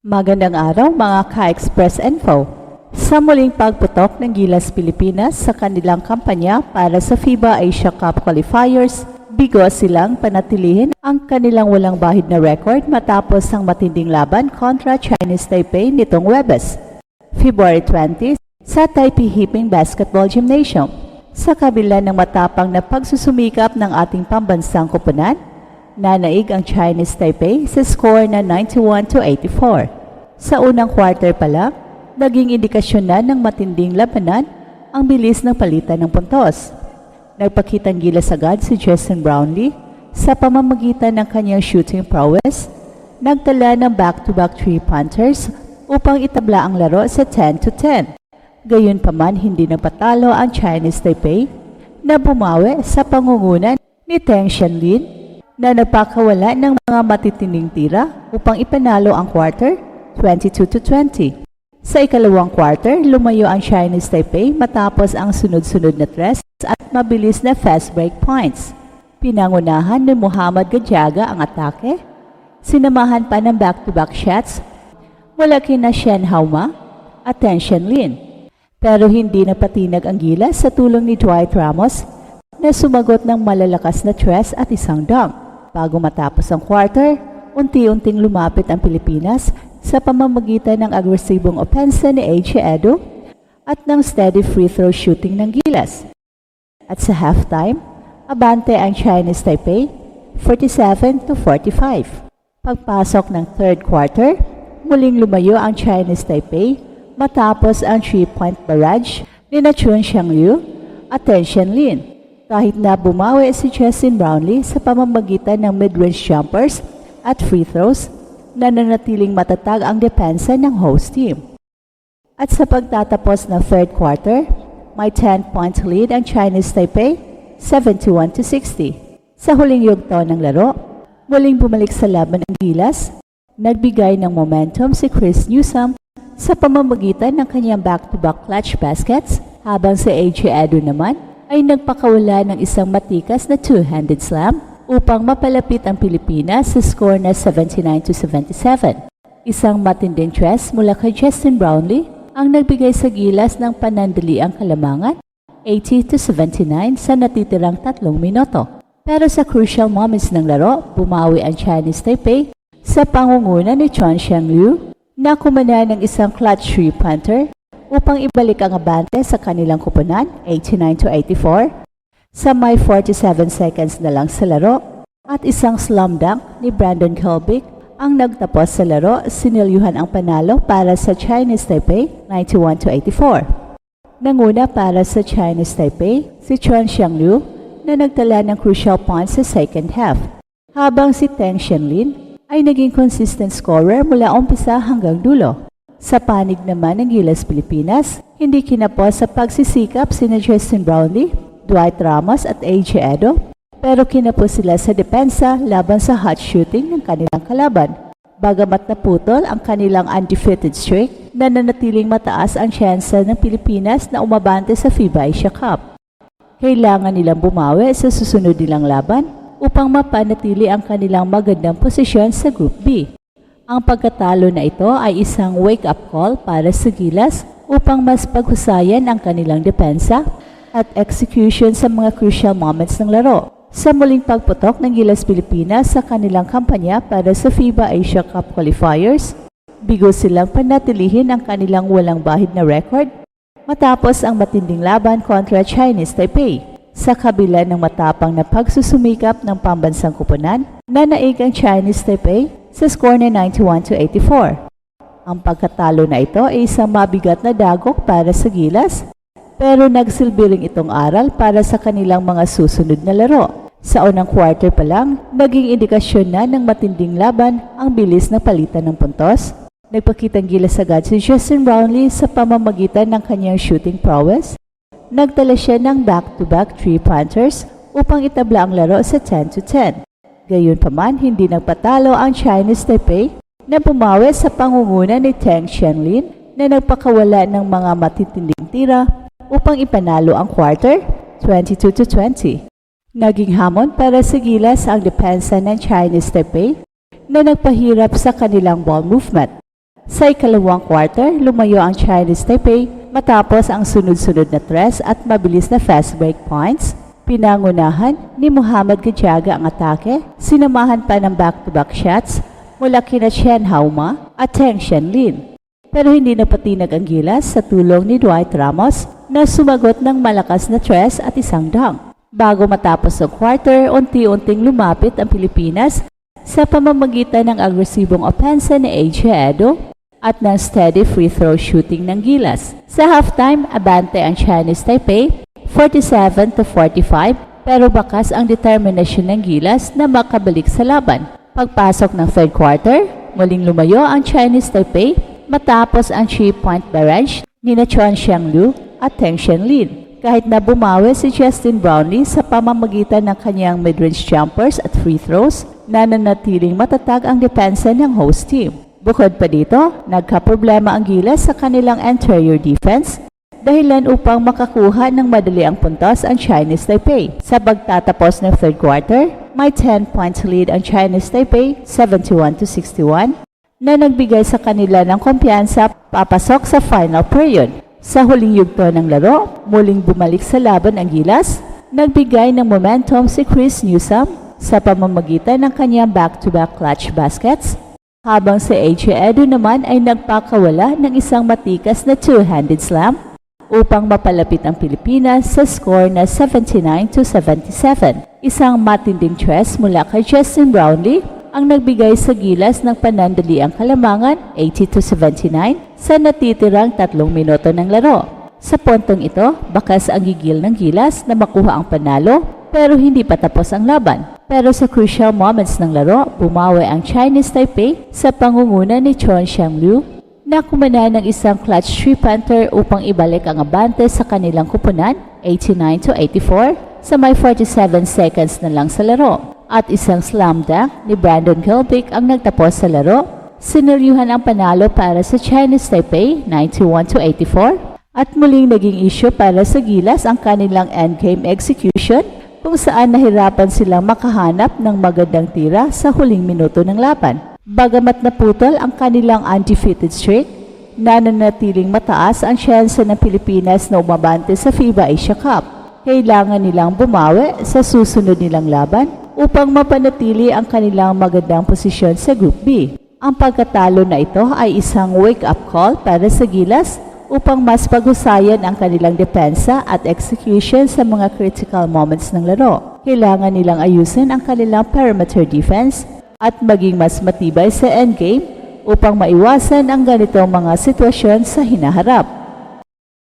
Magandang araw mga ka-Express Info. Sa muling pagputok ng Gilas Pilipinas sa kanilang kampanya para sa FIBA Asia Cup Qualifiers, bigo silang panatilihin ang kanilang walang bahid na record matapos ang matinding laban kontra Chinese Taipei nitong Huwebes, February 20 sa Taipei Hiping Basketball Gymnasium. Sa kabila ng matapang na pagsusumikap ng ating pambansang koponan, nanaig ang Chinese Taipei sa score na 91-84. Sa unang quarter pa lang, naging indikasyon na ng matinding labanan ang bilis ng palitan ng puntos. Nagpakitang gilas agad si Justin Brownlee sa pamamagitan ng kanyang shooting prowess, nagtala ng back-to-back three-pointers upang itabla ang laro sa 10-10. Gayunpaman, hindi napatalo ang Chinese Taipei na bumawi sa pangungunan ni Teng Xianlin na nagpakawala ng mga matitinding tira upang ipanalo ang quarter 22-20. Sa ikalawang quarter, lumayo ang Chinese Taipei matapos ang sunod-sunod na tres at mabilis na fast break points. Pinangunahan ni Muhammad Gadiaga ang atake, sinamahan pa ng back-to-back shots mula kina Shen Haoma at Teng Xianlin. Pero hindi napatinag ang gilas sa tulong ni Dwight Ramos na sumagot ng malalakas na tres at isang dunk. Bago matapos ang quarter, unti-unting lumapit ang Pilipinas sa pamamagitan ng agresibong opensa ni A.J. Edo at ng steady free throw shooting ng gilas. At sa halftime, abante ang Chinese Taipei 47-45. Pagpasok ng third quarter, muling lumayo ang Chinese Taipei matapos ang 3-point barrage ni Chun Xiangyu at Teng Xianlin. Kahit na bumawi si Justin Brownlee sa pamamagitan ng mid-range jumpers at free throws, nananatiling matatag ang depensa ng host team. At sa pagtatapos ng third quarter, may 10-point lead ang Chinese Taipei, 71-60. Sa huling yugto ng laro, muling bumalik sa laban ang gilas, nagbigay ng momentum si Chris Newsome sa pamamagitan ng kanyang back-to-back clutch baskets, habang si A.J. Edo naman ay nagpakawala ng isang matikas na two-handed slam upang mapalapit ang Pilipinas sa score na 79-77. Isang matinding tres mula kay Justin Brownlee ang nagbigay sa gilas ng panandaliang kalamangan, 80-79 sa natitirang 3 minuto. Pero sa crucial moments ng laro, bumawi ang Chinese Taipei sa pangunguna ni Chun Xiangyu na kumana ng isang clutch three-pointer upang ibalik ang abante sa kanilang koponan, 89-84. Sa may 47 seconds na lang sa laro at isang slam dunk ni Brandon Kelbick ang nagtapos sa laro, sinilyuhan ang panalo para sa Chinese Taipei 91-84. Nanguna para sa Chinese Taipei si Chun Xiangyu na nagtala ng crucial points sa second half, habang si Teng Xianlin ay naging consistent scorer mula umpisa hanggang dulo. Sa panig naman ng Gilas Pilipinas, hindi kinapos sa pagsisikap sina Justin Brownlee, Dwight Ramos at A.J. Edo, pero kinapos sila sa depensa laban sa hot shooting ng kanilang kalaban. Bagamat naputol ang kanilang undefeated streak, nananatiling mataas ang tsansa ng Pilipinas na umabante sa FIBA Asia Cup. Kailangan nilang bumawi sa susunod nilang laban upang mapanatili ang kanilang magandang posisyon sa Group B. Ang pagkatalo na ito ay isang wake-up call para sa Gilas upang mas paghusayan ang kanilang depensa at execution sa mga crucial moments ng laro. Sa muling pagputok ng Gilas Pilipinas sa kanilang kampanya para sa FIBA Asia Cup Qualifiers, bigo silang panatilihin ang kanilang walang bahid na record matapos ang matinding laban kontra Chinese Taipei. Sa kabila ng matapang na pagsusumikap ng pambansang koponan, nanaig ang Chinese Taipei sa score na 91-84. Ang pagkatalo na ito ay isang mabigat na dagok para sa Gilas, pero nagsilbi rin itong aral para sa kanilang mga susunod na laro. Sa unang quarter pa lang, naging indikasyon na ng matinding laban ang bilis na palitan ng puntos. Nagpakitang gilas agad si Justin Brownlee sa pamamagitan ng kanyang shooting prowess. Nagtala siya ng back-to-back three-pointers upang itabla ang laro sa 10-10. Gayunpaman, hindi nagpatalo ang Chinese Taipei na bumawi sa pangunguna ni Teng Xianlin na nagpakawala ng mga matitinding tira upang ipanalo ang quarter 22-20. Naging hamon para sa Gilas ang depensa ng Chinese Taipei na nagpahirap sa kanilang ball movement. Sa ikalawang quarter, lumayo ang Chinese Taipei matapos ang sunod-sunod na tres at mabilis na fast break points. Pinangunahan ni Muhammad Gajaga ang atake, sinamahan pa ng back-to-back shots mula kina Chen Haoma at Teng Xianlin. Pero hindi napatinag ang gilas sa tulong ni Dwight Ramos na sumagot ng malakas na tres at isang dunk. Bago matapos ang quarter, unti-unting lumapit ang Pilipinas sa pamamagitan ng agresibong opensa ni AJ Edo at ng steady free throw shooting ng gilas. Sa halftime, abante ang Chinese Taipei 47-45 pero bakas ang determinasyon ng gilas na makabalik sa laban. Pagpasok ng third quarter, muling lumayo ang Chinese Taipei matapos ang 3-point barrage ni Chuan Xianglu at Teng Xianlin. Kahit na bumawi si Justin Brownlee sa pamamagitan ng kanyang mid-range jumpers at free throws, nananatiling matatag ang depensa ng host team. Bukod pa dito, nagkaproblema ang Gilas sa kanilang interior defense, dahilan upang makakuha ng madali ang puntos ang Chinese Taipei. Sa pagtatapos ng third quarter, may 10-point lead ang Chinese Taipei, 71-61, na nagbigay sa kanila ng kumpiyansa papasok sa final period. Sa huling yugto ng laro, muling bumalik sa laban ang Gilas, nagbigay ng momentum si Chris Newsome sa pamamagitan ng kanyang back-to-back clutch baskets, habang si AJ Edo naman ay nagpakawala ng isang matikas na two-handed slam upang mapalapit ang Pilipinas sa score na 79-77. Isang matinding tres mula kay Justin Brownlee ang nagbigay sa Gilas ng panandaliang kalamangan 80-79 sa natitirang 3 minuto ng laro. Sa puntong ito, bakas ang gigil ng Gilas na makuha ang panalo pero hindi pa tapos ang laban. Pero sa crucial moments ng laro, bumawi ang Chinese Taipei sa pangunguna ni Chuan Xianglu na kumana ng isang clutch three-pointer upang ibalik ang abante sa kanilang kupunan 89-84 sa may 47 seconds na lang sa laro. At isang slam dunk ni Brandon Gilbick ang nagtapos sa laro. Sinilyuhan ang panalo para sa Chinese Taipei 91-84 at muling naging issue para sa Gilas ang kanilang endgame execution kung saan nahirapan silang makahanap ng magandang tira sa huling minuto ng laban. Bagamat naputol ang kanilang undefeated streak, nananatiling mataas ang tsansa ng Pilipinas na umabante sa FIBA Asia Cup. Kailangan nilang bumawi sa susunod nilang laban upang mapanatili ang kanilang magandang posisyon sa Group B. Ang pagkatalo na ito ay isang wake-up call para sa Gilas upang mas paghusayan ang kanilang depensa at execution sa mga critical moments ng laro. Kailangan nilang ayusin ang kanilang perimeter defense at maging mas matibay sa endgame upang maiwasan ang ganitong mga sitwasyon sa hinaharap.